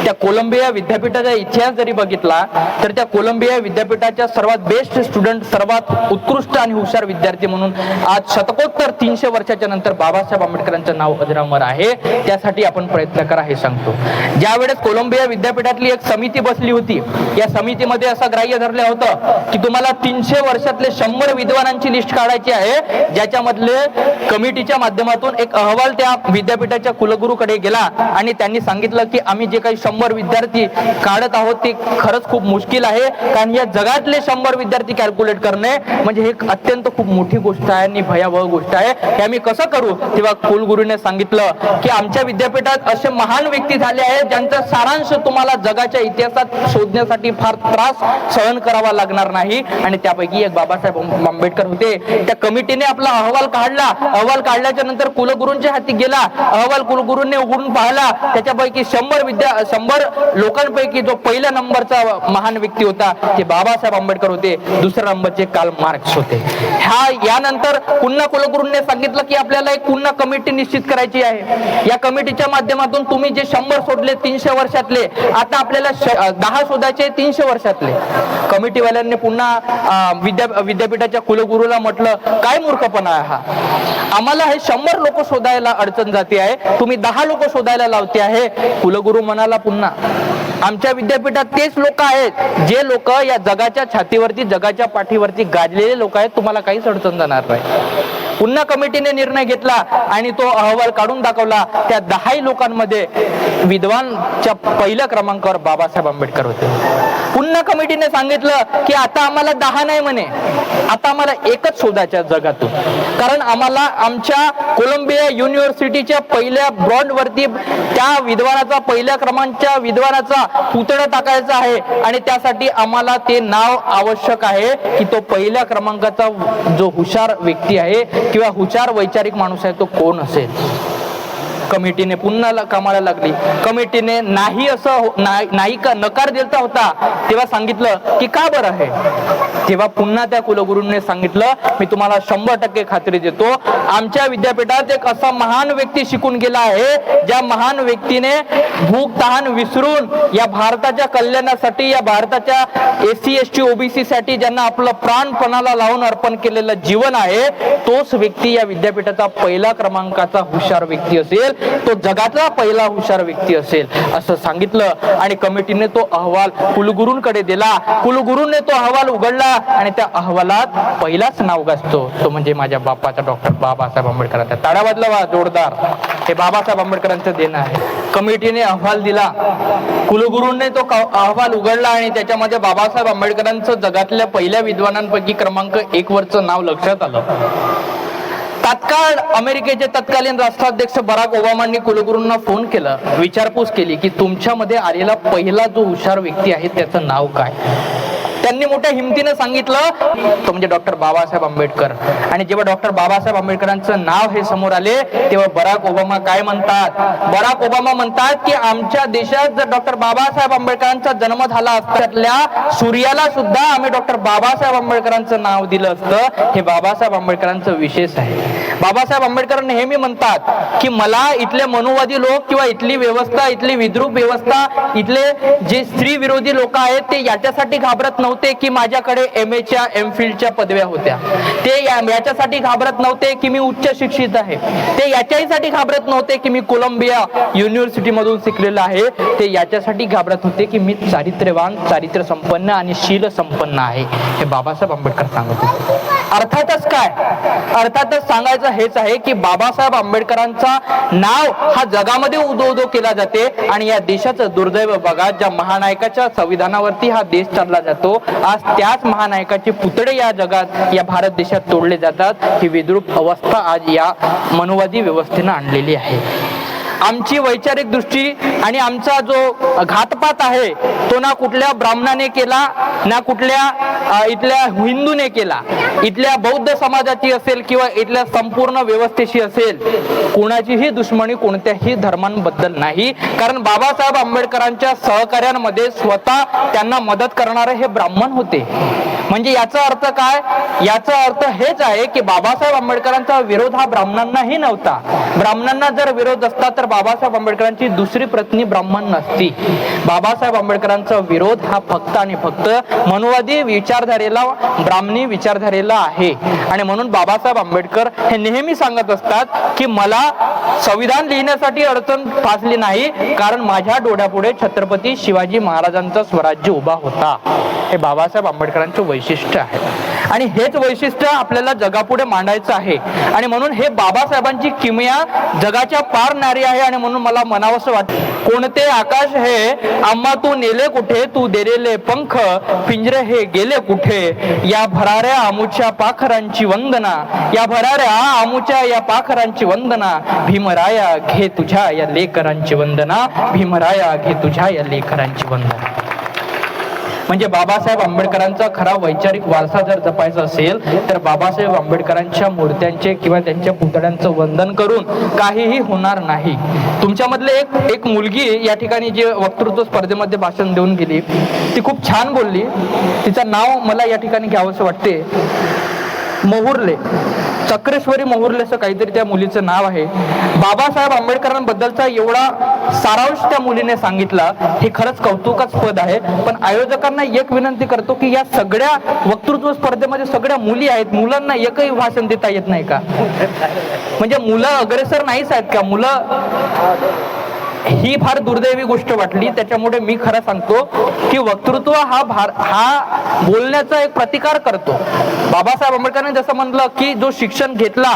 त्या कोलंबिया विद्यापीठाचा इतिहास जरी बघितला तर त्या कोलंबिया विद्यापीठाच्या सर्वात बेस्ट स्टुडंट, सर्वात उत्कृष्ट आणि हुशार विद्यार्थी म्हणून आज शतकोत्तर 300 वर्षाच्या नंतर बाबासाहेब आंबेडकरांचं नाव अजरामर आहे. त्यासाठी आपण प्रयत्न करा हे सांगतो. ज्यावेळेस कोलंबिया विद्यापीठातली एक समिती बसली होती, या समितीमध्ये असं ग्राह्य धरलं होतं की तुम्हाला 300 वर्षातले 100 विद्वानांची लिस्ट काढायची आहे, ज्याच्यामधले कमिटीच्या माध्यमातून एक अहवाल त्या विद्यापीठाच्या कुलगुरूकडे गेला आणि त्यांनी सांगितलं की आम्ही जे काही 100 विद्यार्थी काढत आहोत ते खरंच खूप मुश्किल आहे, कारण या जगातले 100 विद्यार्थी कॅल्क्युलेट करणे म्हणजे हे अत्यंत खूप मोठी गोष्ट आहे आणि भयावह गोष्ट आहे. हे आम्ही कसं करू? तेव्हा कुलगुरूने सांगितलं की आमच्या विद्यापीठात असे महान व्यक्ती झाले आहेत ज्यांचा सारांश तुम्हाला जगाच्या इतिहासात शोधण्यासाठी फार त्रास सहन करावा लागणार नाही, आणि त्यापैकी एक बाबासाहेब आंबेडकर होते. त्या कमिटीने आपला अहवाल काढला. अहवाल काढल्याच्या नंतर कुलगुरूंच्या हाती गेला. अहवाल कुलगुरूंनी उघडून पाहिला. त्याच्यापैकी 100 लोकांपैकी जो पहिल्या नंबरचा महान व्यक्ती होता ते बाबासाहेब आंबेडकर होते. दुसऱ्या नंबरचे कार्ल मार्क्स होते. यानंतर पुन्हा कुलगुरूंनी सांगितलं की आपल्याला एक पुन्हा कमिटी निश्चित करायची आहे. या कमिटीच्या माध्यमातून तुम्ही जे 100 सोडले 300 वर्षातले, आता आपल्याला 10 शोधायचे 300 वर्षातले. कमिटीवाल्यांनी पुन्हा विद्यापीठाच्या कुलगुरूला म्हटलं काय मूर्खपणा आहे हा, आम्हाला हे 100 लोक शोधायला अडचण जाते आहे, तुम्ही 10 लोक शोधायला लावते आहे. कुलगुरू म्हणाला पुन्हा आमच्या विद्यापीठात तेच लोक आहेत जे लोक या जगाच्या छातीवरती, जगाच्या पाठीवरती गाजलेले लोक आहेत, तुम्हाला काहीच अडचण जाणार नाही. पुन्हा कमिटीने निर्णय घेतला आणि तो अहवाल काढून दाखवला. त्या 10 लोकांमध्ये विद्वानच्या पहिल्या क्रमांकावर बाबासाहेब आंबेडकर होते. पुन्हा कमिटीने सांगितलं की आता आम्हाला 10 नाही म्हणे, आता आम्हाला एकच शोधायच्या जगातून, कारण आम्हाला आमच्या कोलंबिया युनिव्हर्सिटीच्या पहिल्या ब्रॉन्ड वरती त्या विद्वानाचा, पहिल्या क्रमांकाच्या विद्वानाचा पुतळा टाकायचा आहे आणि त्यासाठी आम्हाला ते नाव आवश्यक आहे की तो पहिल्या क्रमांकाचा जो हुशार व्यक्ती आहे किंवा हुशार वैचारिक माणूस आहे तो कोण असेल. कमिटीने पुन्हा कामाला लागली. कमिटीने नाही असं नाही का नकार देता होता तेव्हा सांगितलं की का बरं आहे. तेव्हा पुन्हा त्या कुलगुरूंनी सांगितलं मी तुम्हाला 100% खात्री देतो, आमच्या विद्यापीठात एक असा महान व्यक्ती शिकून गेला आहे ज्या महान व्यक्तीने भूक तहान विसरून या भारताच्या कल्याणासाठी, या भारताच्या SC ST OBC साठी ज्यांना आपलं प्राणपणाला लावून अर्पण केलेलं जीवन आहे, तोच व्यक्ती या विद्यापीठाचा पहिला क्रमांकाचा हुशार व्यक्ती असेल. तो जगातला पहिला हुशार व्यक्ती असेल असं सांगितलं आणि कमिटीने तो अहवाल कुलगुरूंकडे दिला. कुलगुरूंनी तो अहवाल उघडला आणि त्या अहवालात पहिलाच नाव गाजतो तो म्हणजे माझ्या बापाचा डॉक्टर बाबासाहेब आंबेडकरांचा. टाळ्या वाजवा जोरदार. हे बाबासाहेब आंबेडकरांचं देणं आहे. कमिटीने अहवाल दिला, कुलगुरूंनी तो अहवाल उघडला आणि त्याच्यामध्ये बाबासाहेब आंबेडकरांचं जगातल्या पहिल्या विद्वानांपैकी क्रमांक 1 वरचं नाव लक्षात आलं. तात्काळ अमेरिकेचे तत्कालीन राष्ट्राध्यक्ष बराक ओबामांनी कुलगुरूंना फोन केला, विचारपूस केली की तुमच्यामध्ये आलेला पहिला जो हुशार व्यक्ती आहे त्याचं नाव काय. त्यांनी मोठ्या हिमतीने सांगितलं तो म्हणजे डॉक्टर बाबासाहेब आंबेडकर. आणि जेव्हा डॉक्टर बाबासाहेब आंबेडकरांचं नाव हे समोर आले तेव्हा बराक ओबामा काय म्हणतात. बराक ओबामा म्हणतात की आमच्या देशात जर डॉक्टर बाबासाहेब आंबेडकरांचा जन्म झाला असता त्यातल्या सूर्याला सुद्धा आम्ही डॉक्टर बाबासाहेब आंबेडकरांचं नाव दिलं असतं. हे बाबासाहेब आंबेडकरांचं विशेष आहे. बाबासाहेब आंबेडकर नेहमी म्हणतात की मला इथले मनुवादी लोक किंवा इथली व्यवस्था, इथली विद्रूप व्यवस्था, इथले जे स्त्री विरोधी लोक आहेत ते याच्यासाठी घाबरत नव्हते की माझ्याकडे MA च्या MPhil च्या पदव्या होत्या. ते याच्यासाठी घाबरत नव्हते की मी उच्च शिक्षित आहे. ते याच्यासाठी घाबरत नव्हते की मी कोलंबिया युनिव्हर्सिटी मधून शिकलेलो आहे. ते याच्यासाठी घाबरत होते की मी चारित्र्यवान, चारित्र्य संपन्न आणि शील संपन्न आहे. हे बाबासाहेब आंबेडकर सांगत होते. अर्थातच काय, अर्थातच सांगायचं हेच आहे की बाबासाहेब आंबेडकरांचा नाव हा जगामध्ये उदो केला जाते आणि या देशाचं दुर्दैव बघा, ज्या महानायकाच्या संविधानावरती हा देश चालला जातो आज त्याच महानायकाचे पुतळे या जगात, या भारत देशात तोडले जातात. ही विद्रूप अवस्था आज या मनुवादी व्यवस्थेनं आणलेली आहे. आमची वैचारिक दृष्टी आणि आमचा जो घातपात आहे तो ना कुठल्या ब्राह्मणाने केला, ना कुठल्या इथल्या हिंदूने केला. इथल्या बौद्ध समाजाची असेल किंवा इथल्या संपूर्ण व्यवस्थेशी असेल, कोणाचीही दुश्मनी कोणत्याही धर्मांबद्दल नाही. कारण बाबासाहेब आंबेडकरांच्या सहकार्यांमध्ये स्वतः त्यांना मदत करणारे हे ब्राह्मण होते. म्हणजे याचा अर्थ काय, याचा अर्थ हेच आहे की बाबासाहेब आंबेडकरांचा विरोध हा ब्राह्मणांनाही नव्हता. ब्राह्मणांना जर विरोध असता तर बाबासाहेब आंबेडकरांची दुसरी पत्नी ब्राह्मण नसती. बाबासाहेब आंबेडकरांचा विरोध हा फक्त आणि फक्त मनुवादी विचारधारेला, ब्राह्मणी विचारधारेला आहे. आणि म्हणून बाबासाहेब आंबेडकर हे नेहमी सांगत असतात की मला संविधान लिहिण्यासाठी अडचण फासली नाही, कारण माझ्या डोळ्यापुढे छत्रपती शिवाजी महाराजांचा स्वराज्य उभा होता. हे बाबासाहेब आंबेडकरांचे वैशिष्ट्य आहे आणि हेच वैशिष्ट्य आपल्याला जगापुढे मांडायचं आहे. आणि म्हणून हे बाबासाहेबांची किमया जगाच्या पार न्यारी आहे. आणि म्हणून मला म्हणावंसं वाटतं, कोणते आकाश हे आम्हा तू नेले कुठे, तू देलेले पंख पिंजरे हे गेले कुठे. या भराऱ्या आमुच्या पाखरांची वंदना, या भराऱ्या आमुच्या या पाखरांची वंदना. भीमराया घे तुझ्या या लेकरांची वंदना, भीमराया घे तुझ्या या लेकरांची वंदना. म्हणजे बाबासाहेब आंबेडकरांचा खरा वैचारिक वारसा जर जपायचा असेल तर बाबासाहेब आंबेडकरांच्या मूर्त्यांचे किंवा त्यांच्या पुतळ्यांचं वंदन करून काहीही होणार नाही. तुमच्यामधले एक मुलगी या ठिकाणी जे वक्तृत्व स्पर्धेमध्ये भाषण देऊन गेली ती खूप छान बोलली. तिचं नाव मला या ठिकाणी घ्यावंसं वाटते, मोहुर्ले, चक्रेश्वरी मोहुर्ले असं काहीतरी त्या मुलीचं नाव आहे. बाबासाहेब आंबेडकरांबद्दलचा एवढा सारांश त्या मुलीने सांगितला, हे खरंच कौतुकास्पद आहे. पण आयोजकांना एक विनंती करतो की या सगळ्या वक्तृत्व स्पर्धेमध्ये सगळ्या मुली आहेत, मुलांना एकही भाषण देता येत नाही का? म्हणजे मुलं अग्रेसर नाहीच आहेत का? मुलं ही फार दुर्दैवी गोष्ट वाटली. त्याच्यामुळे मी खरं सांगतो की वक्तृत्व हा बोलण्याचा एक प्रतिकार करतो. बाबासाहेब आंबेडकरांनी जसं म्हणलं की जो शिक्षण घेतला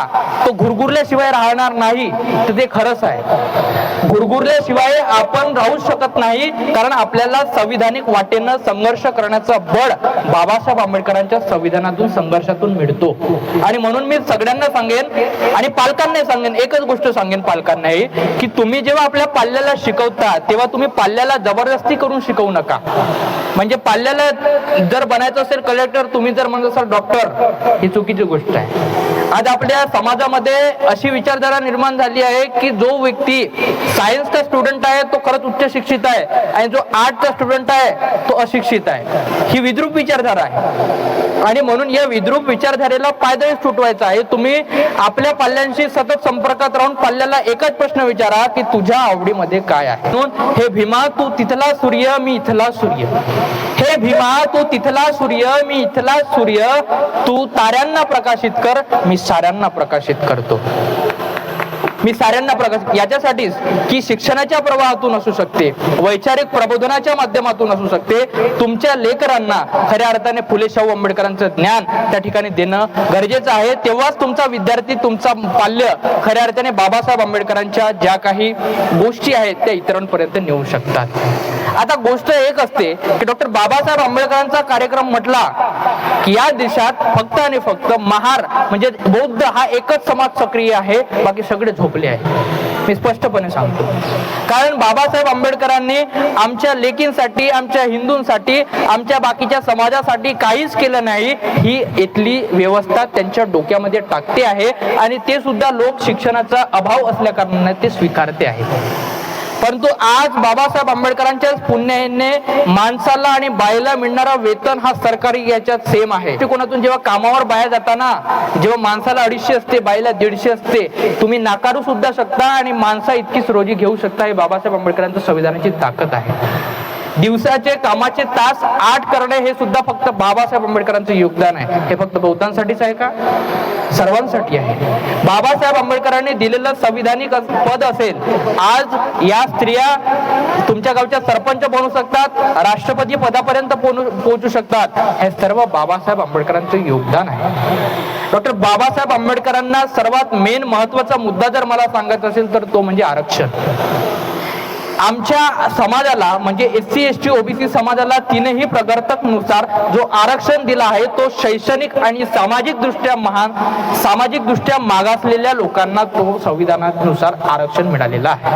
तो घुरघुरल्याशिवाय राहणार नाही, तर ते खरंच आहे. घुरघुरल्याशिवाय आपण राहू शकत नाही, कारण आपल्याला संविधानिक वाटेनं संघर्ष करण्याचा बळ बाबासाहेब आंबेडकरांच्या संविधानातून, संघर्षातून मिळतो. आणि म्हणून मी सगळ्यांना सांगेन आणि पालकांना सांगेन, एकच गोष्ट सांगेन पालकांनाही, की तुम्ही जेव्हा आपल्या पाल्याला शिकवता तेव्हा तुम्ही पाल्याला जबरदस्ती करून शिकवू नका. म्हणजे पाल्याला जर बनायचं असेल कलेक्टर, तुम्ही जर म्हणत असाल डॉक्टर, ही चुकीची गोष्ट आहे. आज आपल्या समाजामध्ये अशी विचारधारा निर्माण झाली आहे की जो व्यक्ती सायन्सचा स्टुडंट आहे तो खरंच उच्च शिक्षित आहे आणि जो आर्टचा स्टुडंट आहे तो अशिक्षित आहे. ही विद्रूप विचारधारा आहे आणि म्हणून या विद्रूप विचारधारेला पायदळी सुटवायचा आहे. तुम्ही आपल्या पाल्यांशी सतत संपर्कात राहून पाल्याला एकच प्रश्न विचारा की तुझ्या आवडीमध्ये काय आहे. म्हणून हे भीमा तू तिथला सूर्य मी इथला सूर्य, हे भीमा तू तिथला सूर्य मी इथला सूर्य, तू ताऱ्यांना प्रकाशित कर मी साऱ्यांना प्रकाशित करतो. मी साऱ्यांना प्रकाश याच्यासाठीच की शिक्षणाच्या प्रवाहातून असू शकते, वैचारिक प्रबोधनाच्या माध्यमातून असू शकते, तुमच्या लेकरांना खऱ्या अर्थाने फुले शाहू आंबेडकरांचं ज्ञान त्या ठिकाणी देणं गरजेचं आहे. तेव्हाच तुमचा विद्यार्थी, तुमचा पाल्य खऱ्या अर्थाने बाबासाहेब आंबेडकरांच्या ज्या काही गोष्टी आहेत त्या इतरांपर्यंत नेऊ शकतात. आता गोष्ट एक असते की डॉक्टर बाबासाहेब आंबेडकरांचा कार्यक्रम म्हटला की या देशात फक्त आणि फक्त महार म्हणजे बौद्ध हा एकच समाज सक्रिय आहे, बाकी सगळे झोपले आहे. मी स्पष्टपणे सांगतो, कारण बाबासाहेब आंबेडकरांनी आमच्या लेकींसाठी, आमच्या हिंदूंसाठी, आमच्या बाकीच्या समाजासाठी काहीच केलं नाही. ही इथली व्यवस्था त्यांच्या डोक्यामध्ये टाकते आहे आणि ते सुद्धा लोक शिक्षणाचा अभाव असल्या कारणाने ते स्वीकारते आहे. परंतु आज बाबासाहेब आंबेडकरांच्या पुण्याने माणसाला आणि बाईला मिळणारा वेतन हा सरकारी याच्यात सेम आहे. कोणातून जेव्हा कामावर बाहेर जाताना जेव्हा माणसाला 250 असते, बाईला 150 असते, तुम्ही नाकारू सुद्धा शकता आणि माणसा इतकीच रोजी घेऊ शकता. हे बाबासाहेब आंबेडकरांच्या संविधानाची ताकद आहे. दिवसाचे कामाचे तास 8 करणे हे सुद्धा फक्त बाबासाहेब आंबेडकरांचं योगदान आहे. हे फक्त बौद्धांसाठीच आहे का? सर्वांसाठी आहे. बाबासाहेब आंबेडकरांनी दिलेलं संविधानिक पद असेल, आज या स्त्रिया तुमच्या गावच्या सरपंच बनू शकतात, राष्ट्रपती पदापर्यंत पोहोचू शकतात. हे सर्व बाबासाहेब आंबेडकरांचं योगदान आहे. डॉक्टर बाबासाहेब आंबेडकरांना सर्वात मेन महत्वाचा मुद्दा जर मला सांगायचा असेल तर तो म्हणजे आरक्षण. आमच्या समाजाला म्हणजे SC ST OBC समाजाला तीनही प्रवर्तकनुसार जो आरक्षण दिला आहे तो शैक्षणिक आणि सामाजिक दृष्ट्या मागासलेल्या लोकांना तो संविधानानुसार आरक्षण मिळालेला आहे.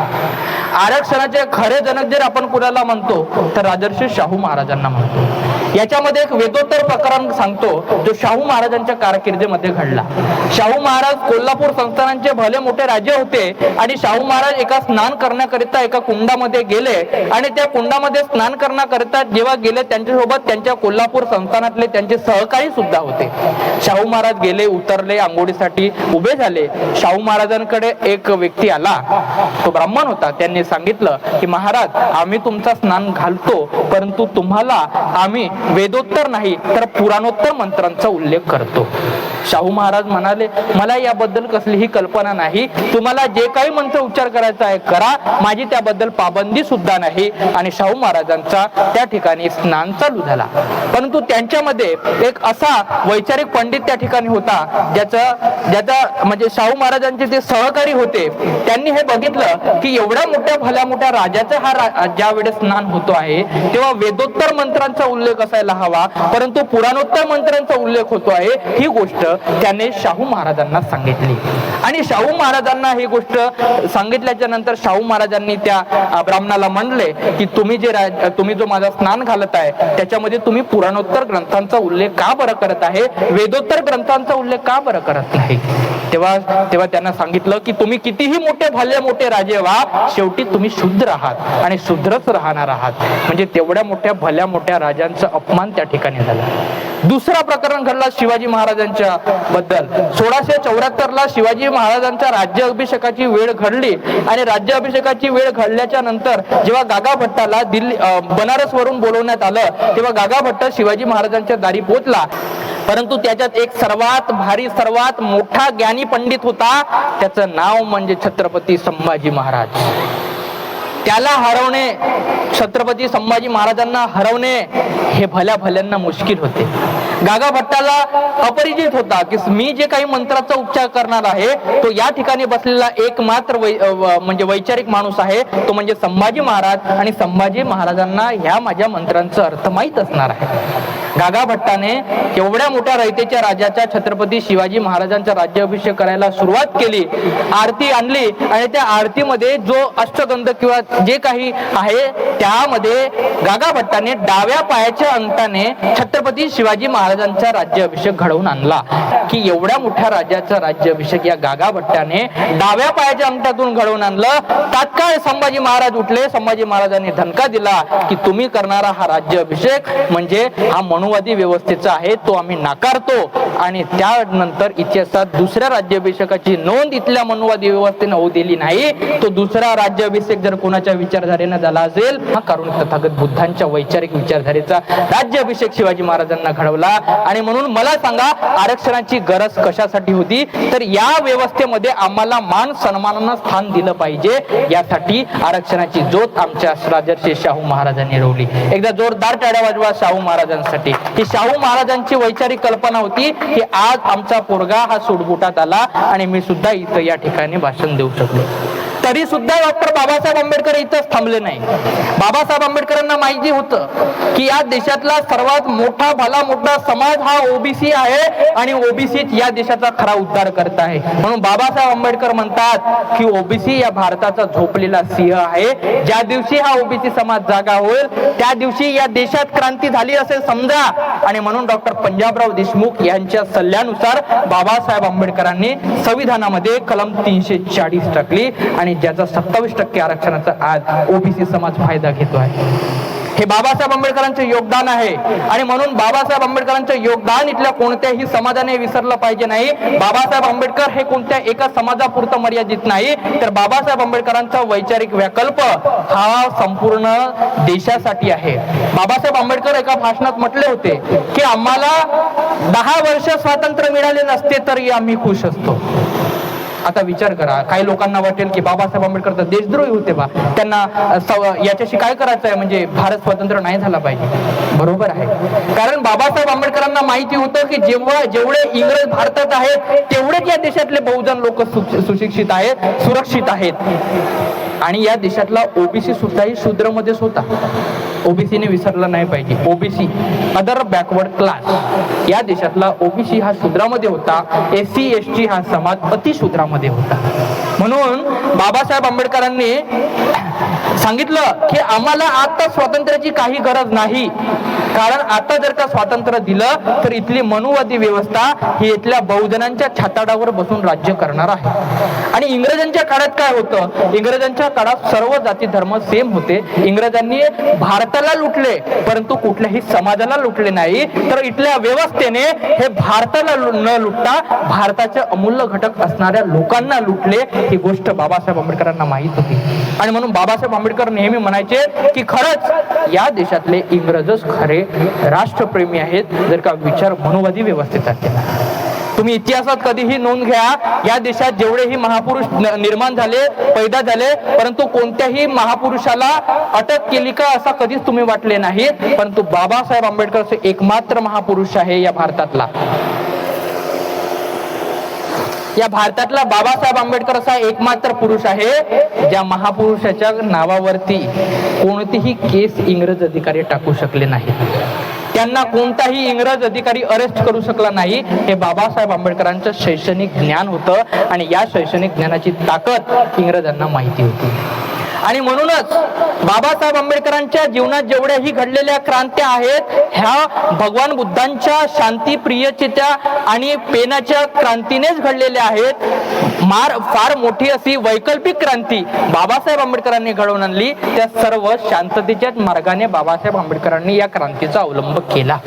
आरक्षणाचे खरे जनक जर आपण कुणाला म्हणतो तर राजर्षी शाहू महाराजांना म्हणतो. याच्यामध्ये एक वेदोत्तर प्रकरण सांगतो जो शाहू महाराजांच्या कारकिर्दीमध्ये घडला. शाहू महाराज कोल्हापूर संस्थानांचे भले मोठे राजे होते आणि शाहू महाराज एका स्नान करण्याकरिता एका कुंडामध्ये गेले आणि त्या कुंडामध्ये स्नान करण्याकरिता जेव्हा गेले त्यांच्यासोबत त्यांच्या कोल्हापूर संस्थानातले त्यांचे सहकारी सुद्धा होते. शाहू महाराज गेले, उतरले, आंघोळीसाठी उभे झाले. शाहू महाराजांकडे एक व्यक्ती आला, तो ब्राह्मण होता. त्यांनी सांगितलं की महाराज, आम्ही तुमचा स्नान घालतो परंतु तुम्हाला आम्ही वेदोत्तर नाही तर पुराणोत्तर मंत्रांचा उल्लेख करतो. शाहू महाराज म्हणाले, मला याबद्दल कसलीही कल्पना नाही, तुम्हाला जे काही मंत्र उच्चार करायचा आहे करा, माझी त्याबद्दल पाबंदी सुद्धा नाही. आणि शाहू महाराजांचा त्या ठिकाणी स्नान चालू झाला. परंतु त्यांच्यामध्ये एक असा वैचारिक पंडित त्या ठिकाणी होता ज्याचा म्हणजे शाहू महाराजांचे जे सहकारी होते, त्यांनी हे बघितलं की एवढ्या मोठ्या भल्या मोठ्या राजाचा हा ज्या वेळेस स्नान होतो आहे तेव्हा वेदोत्तर मंत्रांचा उल्लेख असायला हवा, परंतु पुराणोत्तर मंत्रांचा उल्लेख होतो आहे. ही गोष्ट त्याने शाहू महाराजांना सांगितली आणि शाहू महाराजांना ही गोष्ट सांगितल्याच्या नंतर शाहू महाराजांनी त्या ब्राह्मणाला म्हणले की तुम्ही जो माझा स्नान घालत आहे त्याच्यामध्ये तुम्ही पुराणोत्तर ग्रंथांचा उल्लेख का बरं करत आहे, वेदोत्तर ग्रंथांचा उल्लेख का बरं करत नाही. तेव्हा त्यांना सांगितलं की तुम्ही कितीही भले मोठे राजे व्हा, शेवटी तुम्ही शूद्र आहात आणि शूद्रच राहणार आहात. म्हणजे तेवढ्या मोठ्या भल्या मोठ्या राजांचा अपमान त्या ठिकाणी झाला. दुसरा प्रकरण घडला शिवाजी महाराजांच्या बद्दल. 1674 ला शिवाजी महाराजांच्या राज्याभिषेकाची वेळ घडली आणि राज्याभिषेकाची वेळ घडल्याच्या नंतर जेव्हा गागा भट्टाला बनारस वरून बोलवण्यात आलं तेव्हा गागा भट्ट शिवाजी महाराजांच्या दारी पोहोचला. परंतु त्याच्यात एक सर्वात भारी, सर्वात मोठा ज्ञानी पंडित होता, त्याचं नाव म्हणजे छत्रपती संभाजी महाराज. त्याला हरवणे, छत्रपती संभाजी महाराजांना हरवणे हे भल्यांना मुश्किल होते. गागा भट्टाला अपरिचित होता की मी जे काही मंत्राचा उच्चार करणार आहे तो या ठिकाणी बसलेला एकमात्र म्हणजे वैचारिक माणूस आहे, तो म्हणजे संभाजी महाराज. आणि संभाजी महाराजांना ह्या माझ्या मंत्रांचा अर्थ माहीत असणार आहे. गागा भट्टाने एवढ्या मोठ्या रयतेच्या राजाच्या छत्रपती शिवाजी महाराजांचा राज्याभिषेक करायला सुरुवात केली, आरती आणली आणि त्या आरतीमध्ये जो अष्टगंध किंवा जे काही आहे त्यामध्ये गागा भट्टाने डाव्या पायाच्या अंगठाने छत्रपती शिवाजी महाराजांचा राज्याभिषेक घडवून आणला. की एवढ्या मोठ्या राजाचा राज्याभिषेक या गागा भट्टाने डाव्या पायाच्या अंगठातून घडवून आणलं. तात्काळ संभाजी महाराज उठले. संभाजी महाराजांनी धनका दिला की तुम्ही करणारा हा राज्याभिषेक म्हणजे हा मनुवादी व्यवस्थेचा आहे तो आम्ही नाकारतो आणि त्यानंतर इतिहासात दुसऱ्या राज्याभिषेकाची नोंद इथल्या मनुवादी व्यवस्थेने होऊ दिली नाही. तो दुसरा राज्याभिषेक जर कोणाच्या विचारधारेने झाला असेल कारण तथागत बुद्धांच्या वैचारिक विचारधारेचा राज्याभिषेक शिवाजी महाराजांना घडवला. आणि म्हणून मला सांगा आरक्षणाची गरज कशासाठी होती तर या व्यवस्थेमध्ये आम्हाला मान सन्मानानं स्थान दिलं पाहिजे यासाठी आरक्षणाची ज्योत आमच्या राजर्षी शाहू महाराजांनी रोवली. एकदा जोरदार टाळ्या वाजवा शाहू महाराजांसाठी. ही शाहू महाराजांची वैचारिक कल्पना होती की आज आमचा पोरगा हा सुटबुटात आला आणि मी सुद्धा इथं या ठिकाणी भाषण देऊ शकलो. तरी सुद्धा डॉक्टर बाबासाहेब आंबेडकर इथंच थांबले नाही. बाबासाहेब आंबेडकरांना माहिती होतं की या देशातला सर्वात मोठा भला मोठा समाज हा ओबीसी आहे आणि ओबीसी या देशाचा खरा उद्धार करत आहे. म्हणून बाबासाहेब आंबेडकर म्हणतात की ओबीसी या भारताचा झोपलेला सिंह आहे. ज्या दिवशी हा ओबीसी समाज जागा होईल त्या दिवशी या देशात क्रांती झाली असेल समजा. आणि म्हणून डॉक्टर पंजाबराव देशमुख यांच्या सल्ल्यानुसार बाबासाहेब आंबेडकरांनी संविधानामध्ये कलम 340 टाकली आणि ज्याचा 27% आरक्षणाचा आज ओबीसी समाज फायदा घेतो आहे. हे बाबासाहेब आंबेडकरांचे योगदान आहे आणि म्हणून बाबासाहेब आंबेडकरांचे योगदान इथल्या कोणत्याही समाजाने विसरलं पाहिजे नाही. बाबासाहेब आंबेडकर हे कोणत्या एका समाजापुरतं मर्यादित नाही तर बाबासाहेब आंबेडकरांचा वैचारिक विकल्प हा संपूर्ण देशासाठी आहे. बाबासाहेब आंबेडकर एका भाषणात म्हटले होते की आम्हाला 10 वर्ष स्वातंत्र्य मिळाले नसते तरी आम्ही खुश असतो. आता विचार करा काही लोकांना वाटेल की बाबासाहेब आंबेडकर तर देशद्रोही होते बा त्यांना याच्याशी काय करायचं आहे म्हणजे भारत स्वतंत्र नाही झाला पाहिजे. बरोबर आहे कारण बाबासाहेब आंबेडकरांना माहिती होतं की जेवढे इंग्रज भारतात आहेत तेवढेच या देशातले बहुजन लोक सुशिक्षित आहेत सुरक्षित आहेत आणि या देशातला ओबीसी सुद्धाही शूद्रमध्येच होता. ओबीसीने विसरला नाही पाहिजे. ओबीसी अदर बॅकवर्ड क्लास या देशातला ओबीसी हा शूद्रामध्ये होता. एससी एसटी हा समाज अतिशूद्रामध्ये होता. म्हणून बाबासाहेब आंबेडकरांनी सांगितलं की आम्हाला आता स्वातंत्र्याची काही गरज नाही कारण आता जर का स्वातंत्र्य दिलं तर इथली मनुवादी व्यवस्था ही इथल्या बहुजनांच्या छाताडावर बसून राज्य करणार आहे. आणि इंग्रजांच्या काळात काय होतं इंग्रजांच्या काळात सर्व जाती धर्म सेम होते. इंग्रजांनी भारताला लुटले परंतु कुठल्याही समाजाला लुटले नाही तर इथल्या व्यवस्थेने हे भारताला न लुटता भारताचे अमूल्य घटक असणाऱ्या लोकांना लुटले. ही गोष्ट बाबासाहेब आंबेडकरांना माहित होती आणि म्हणून बाबासाहेब आंबेडकर नेहमी म्हणायचे की खरंच या देशातले इंग्रजच खरे राष्ट्रप्रेमी आहेत जर का विचार मनुवादी व्यवस्थेचा केला. तुम्ही इतिहासात कधीही नोंद घ्या या देशात जेवढेही महापुरुष निर्माण झाले पैदा झाले परंतु कोणत्याही महापुरुषाला अटक केली का असा कधीच तुम्ही वाटले नाही. परंतु बाबासाहेब आंबेडकर एकमात्र महापुरुष आहे या भारतातला बाबासाहेब आंबेडकर असा एकमात्र पुरुष आहे ज्या महापुरुषाच्या नावावरती कोणतीही केस इंग्रज अधिकारी टाकू शकले नाही. त्यांना कोणताही इंग्रज अधिकारी अरेस्ट करू शकला नाही. हे बाबासाहेब आंबेडकरांचं शैक्षणिक ज्ञान होतं आणि या शैक्षणिक ज्ञानाची ताकद इंग्रजांना माहिती होती. आणि म्हणूनच बाबासाहेब आंबेडकरांच्या जीवनात जेवढ्याही घडलेल्या क्रांत्या आहेत ह्या भगवान बुद्धांच्या शांतीप्रियतेच्या आणि पेनाच्या क्रांतीनेच घडलेल्या आहेत. फार मोठी अशी वैकल्पिक क्रांती बाबासाहेब आंबेडकरांनी घडवून आणली. त्या सर्व शांततेच्याच मार्गाने बाबासाहेब आंबेडकरांनी या क्रांतीचा अवलंब केला.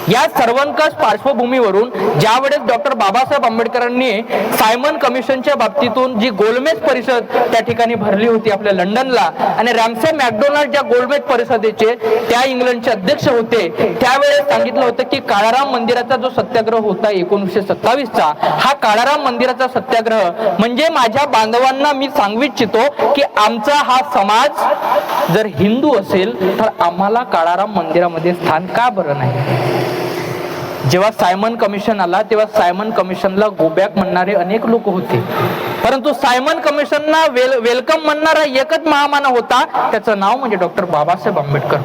या सर्वंकष पार्श्वभूमीवरून ज्यावेळेस डॉक्टर बाबासाहेब आंबेडकरांनी सायमन कमिशनच्या बाबतीतून जी गोलमेज परिषद त्या ठिकाणी भरली होती आपल्या लंडनला आणि रॅम्से मॅकडोनाल्ड ज्या गोलमेज परिषदेचे त्या इंग्लंडचे अध्यक्ष होते त्यावेळेस सांगितलं होतं की काळाराम मंदिराचा जो सत्याग्रह होता 1927चा हा काळाराम मंदिराचा सत्याग्रह म्हणजे माझ्या बांधवांना मी सांगू इच्छितो की आमचा हा समाज जर हिंदू असेल तर आम्हाला काळाराम मंदिरामध्ये स्थान का बरं नाही. जेव्हा सायमन कमिशन आला तेव्हा सायमन कमिशनला गोबॅक म्हणणारे अनेक लोक होते परंतु सायमन कमिशनना वेलकम म्हणणारा एकच महामानव होता त्याचं नाव म्हणजे डॉक्टर बाबासाहेब आंबेडकर.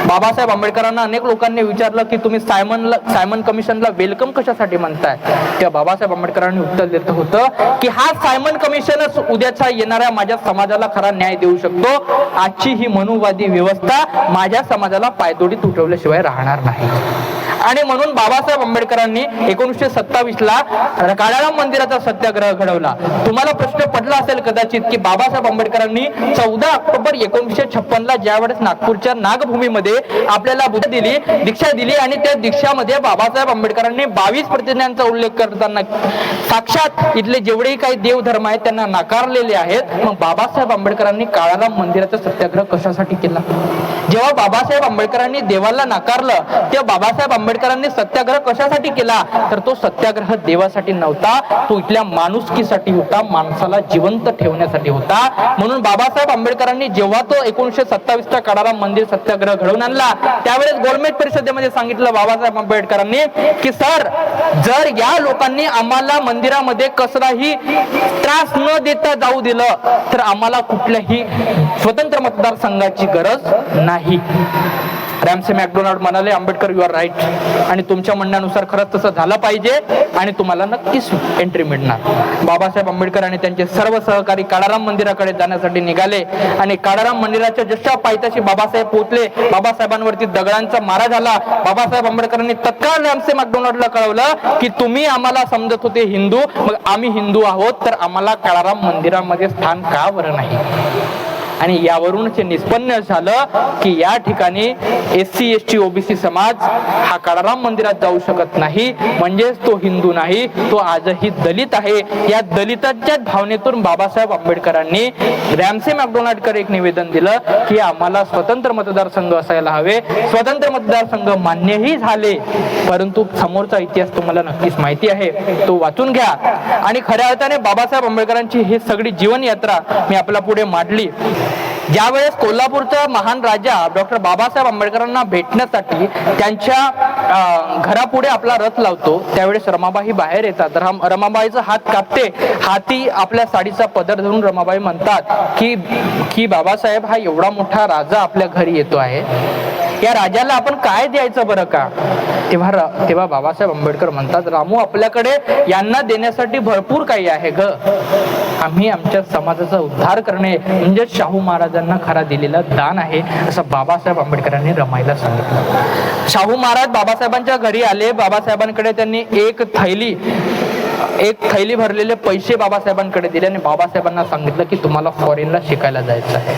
बाबासाहेब आंबेडकरांना अनेक लोकांनी विचारलं की तुम्ही सायमन कमिशनला वेलकम कशासाठी म्हणताय तेव्हा बाबासाहेब आंबेडकरांनी उत्तर दिलं होतं की हा सायमन कमिशनच उद्याच्या येणाऱ्या माझ्या समाजाला खरा न्याय देऊ शकतो. आजची ही मनुवादी व्यवस्था माझ्या समाजाला पायदोडी तुटवल्याशिवाय राहणार नाही. आणि म्हणून बाबासाहेब आंबेडकरांनी 1927 ला काळाराम मंदिराचा सत्याग्रह घडवला. तुम्हाला प्रश्न पडला असेल कदाचित की बाबासाहेब आंबेडकरांनी 14 ऑक्टोबर 1956 ला ज्यावेळेस नागपूरच्या नागभूमीमध्ये आपल्याला दीक्षा दिली आणि त्या दीक्षामध्ये बाबासाहेब आंबेडकरांनी 22 प्रतिज्ञांचा उल्लेख करताना साक्षात इथले जेवढेही काही देवधर्म आहेत त्यांना नाकारलेले आहेत. मग बाबासाहेब आंबेडकरांनी काळाराम मंदिराचा सत्याग्रह कशासाठी केला? जेव्हा बाबासाहेब आंबेडकरांनी देवाला नाकारलं तेव्हा बाबासाहेब आंबेडकरांनी सत्याग्रह कशासाठी केला? तर तो सत्याग्रह देवासाठी नव्हता, तो इथल्या माणुसकीसाठी होता, माणसाला जिवंत ठेवण्यासाठी होता. म्हणून बाबासाहेब आंबेडकरांनी जेव्हा तो 1927 चा काळाराम मंदिर सत्याग्रह घडवून आणला त्यावेळेस गोलमेज परिषदेमध्ये सांगितलं बाबासाहेब आंबेडकरांनी की सर, जर या लोकांनी आम्हाला मंदिरामध्ये कसलाही त्रास न देता जाऊ दिलं तर आम्हाला कुठल्याही स्वतंत्र मतदारसंघाची गरज नाही. रॅमसे मॅकडोनाल्ड म्हणाले, आंबेडकर यू आर राईट, आणि तुमच्या म्हणण्यानुसार खरंच तसं झालं पाहिजे आणि तुम्हाला नक्कीच एंट्री मिळणार. बाबासाहेब आंबेडकर आणि त्यांचे सर्व सहकारी काळाराम मंदिराकडे जाण्यासाठी निघाले आणि काळाराम मंदिराच्या जशा पायथ्याशी बाबासाहेब पोहोचले, बाबासाहेबांवरती दगडांचा मारा झाला. बाबासाहेब आंबेडकरांनी तत्काळ रॅमसे मॅकडोनाल्डला कळवलं की तुम्ही आम्हाला समजत होते हिंदू, मग आम्ही हिंदू आहोत तर आम्हाला काळाराम मंदिरामध्ये स्थान का बरं नाही? आणि यावरून निष्पन्न झालं की या ठिकाणी SC ST OBC समाज हा काळाराम मंदिरात जाऊ शकत नाही, म्हणजेच तो हिंदू नाही, तो आजही दलित आहे. या दलिताच्या भावनेतून बाबासाहेब आंबेडकरांनी रॅमसे मॅकडोनाल्डकडे एक निवेदन दिलं की आम्हाला स्वतंत्र मतदारसंघ असायला हवे. स्वतंत्र मतदारसंघ मान्यही झाले, परंतु समोरचा इतिहास तुम्हाला नक्कीच माहिती आहे, तो वाचून घ्या. आणि खऱ्या अर्थाने बाबासाहेब आंबेडकरांची ही सगळी जीवन यात्रा मी आपल्या पुढे मांडली. ज्यावेळेस कोल्हापूरचा महान राजा डॉक्टर बाबासाहेब आंबेडकरांना भेटण्यासाठी त्यांच्या घरापुढे आपला रथ लावतो त्यावेळेस रमाबाई बाहेर येतात. रमाबाईचा हात कापते, हाती आपल्या साडीचा पदर धरून रमाबाई म्हणतात की बाबासाहेब हा एवढा मोठा राजा आपल्या घरी येतो आहे, या राजाला आपण काय द्यायचं बरं का? तेव्हा बाबासाहेब आंबेडकर म्हणतात, रामू आपल्याकडे यांना देण्यासाठी भरपूर काही आहे ग. आम्ही आमच्या समाजाचा उद्धार करणे म्हणजे शाहू महाराजांना खरा दिलेला दान आहे, असं बाबासाहेब आंबेडकरांनी रमाईला सांगितलं. शाहू महाराज बाबासाहेबांच्या घरी आले. बाबासाहेबांकडे त्यांनी एक थैली भरलेले पैसे बाबासाहेबांकडे दिले आणि बाबासाहेबांना सांगितलं की तुम्हाला फॉरेनला शिकायला जायचं आहे.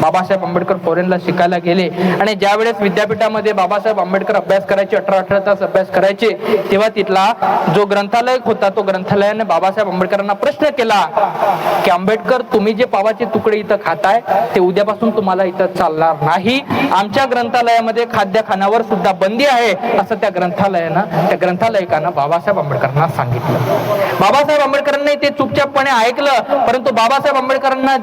बाबासाहेब आंबेडकर फॉरेनला शिकायला गेले आणि ज्या वेळेस विद्यापीठामध्ये बाबासाहेब आंबेडकर अभ्यास करायचे, 18 तास अभ्यास करायचे, तेव्हा तिथला जो ग्रंथालय होता तो ग्रंथालयाने बाबासाहेब आंबेडकरांना प्रश्न केला की आंबेडकर, तुम्ही जे पावाचे तुकडे इथं खाताय ते उद्यापासून तुम्हाला इथं चालणार नाही. आमच्या ग्रंथालयामध्ये खाद्यखानावर सुद्धा बंदी आहे, असं त्या ग्रंथालयिकांना बाबासाहेब आंबेडकरांना सांगितलं. बाबासाहेब आंबेडकरांनी ते चुपचापपणे ऐकलं, परंतु बाबासाहेब आंबेडकरांना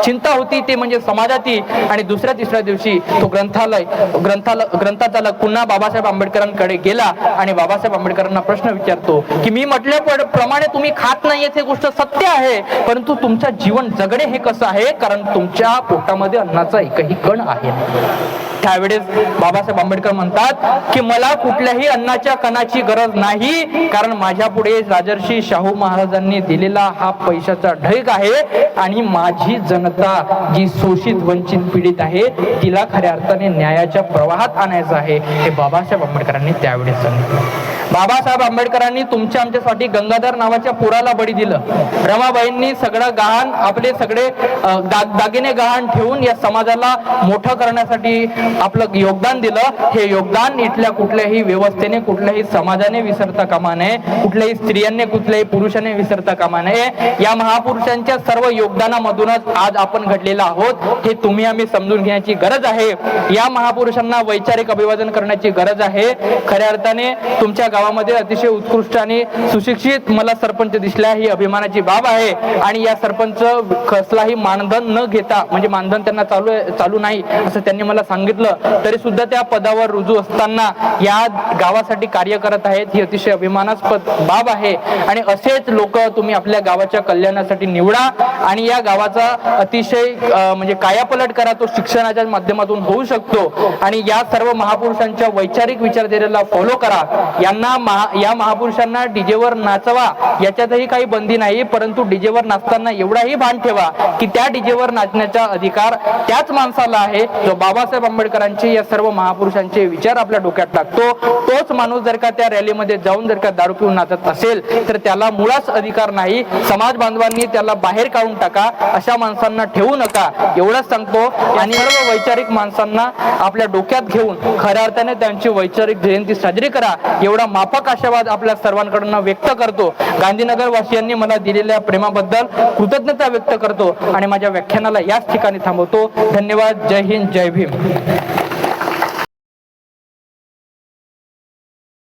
चिंता होती ते म्हणजे समाजाची. आणि दुसऱ्या तिसऱ्या दिवशी तो ग्रंथाचालक पुन्हा बाबासाहेब आंबेडकरांकडे गेला आणि बाबासाहेब आंबेडकरांना प्रश्न विचारतो की मी म्हटल्याप्रमाणे तुम्ही खात नाहीये हे गोष्ट सत्य आहे, परंतु तुमचं जीवन जगणे हे कसं आहे? कारण तुमच्या पोटामध्ये अन्नाचा एकही कण आहे. त्यावेळेस बाबासाहेब आंबेडकर म्हणतात की मला कुठल्याही अन्नाच्या कणाची गरज नाही, कारण माझ्या पुढे राजर्षी शाहू महाराजांनी दिलेला हा पैशाचा ढग आहे आणि माझी जनता जी शोषित वंचित पीडित आहे तिला खऱ्या अर्थाने न्यायाच्या प्रवाहात आणायचं आहे, हे बाबासाहेब आंबेडकरांनी त्यावेळेस सांगितलं. बाबासाहेब आंबेडकरांनी तुमच्या आमच्यासाठी गंगाधर नावाच्या पुराला बळी दिलं. रमाबाईंनी सगळं गहाण, आपले सगळे दागिने गहाण ठेवून या समाजाला मोठं करण्यासाठी आपलं योगदान दिलं. हे योगदान इथल्या कुठल्याही व्यवस्थेने, कुठल्याही समाजाने विसरता कामा नये, कुठल्याही स्त्रियांनी, कुठल्याही पुरुषाने विसरता कामा नये. या महापुरुषांच्या सर्व योगदानामधूनच आज आपण घडलेला आहोत, हे तुम्ही आम्ही समजून घेण्याची गरज आहे. या महापुरुषांना वैचारिक अभिवादन करण्याची गरज आहे. खऱ्या अर्थाने तुमच्या गावामध्ये अतिशय उत्कृष्ट आणि सुशिक्षित मला सरपंच दिसल्या, ही अभिमानाची बाब आहे. आणि या सरपंच कसलाही मानधन न घेता, म्हणजे मानधन त्यांना चालू नाही असं त्यांनी मला सांगितलं, तरी सुद्धा त्या पदावर रुजू असताना या गावासाठी कार्य करत आहेत, ही अतिशय अभिमानास्पद बाब आहे. आणि असेच लोक तुम्ही आपल्या गावाच्या कल्याणासाठी निवडा आणि या गावाचा अतिशय म्हणजे कायापलट करा. तो शिक्षणाच्या माध्यमातून होऊ शकतो. आणि या सर्व महापुरुषांच्या वैचारिक विचारधारेला फॉलो करा. यांना या महापुरुषांना डीजेवर नाचवा याच्यातही काही बंदी नाही, परंतु डीजेवर नाचताना एवढाही भान ठेवा की त्या डीजेवर नाचण्याचा अधिकार त्याच माणसाला आहे जो बाबासाहेब आंबेडकरांचे या सर्व महापुरुषांचे विचार आपल्या डोक्यात टाकतो. तोच माणूस जर का त्या रॅलीमध्ये जाऊन जर का दारू पिऊन नाचत असेल तर त्याला मुळाच अधिकार नाही. समाज बांधवांनी त्याला बाहेर काढून टाका, अशा माणसांना ठेवू नका एवढंच सांगतो. आणि सर्व वैचारिक माणसांना आपल्या डोक्यात घेऊन खऱ्या अर्थाने त्यांची वैचारिक जयंती साजरी करा एवढा माफक आशावाद आपल्या सर्वांकडून व्यक्त करतो. गांधीनगर वासियांनी मला दिलेल्या प्रेमाबद्दल कृतज्ञता व्यक्त करतो आणि माझ्या व्याख्यानाला याच ठिकाणी थांबवतो. धन्यवाद. जय हिंद, जय भीम.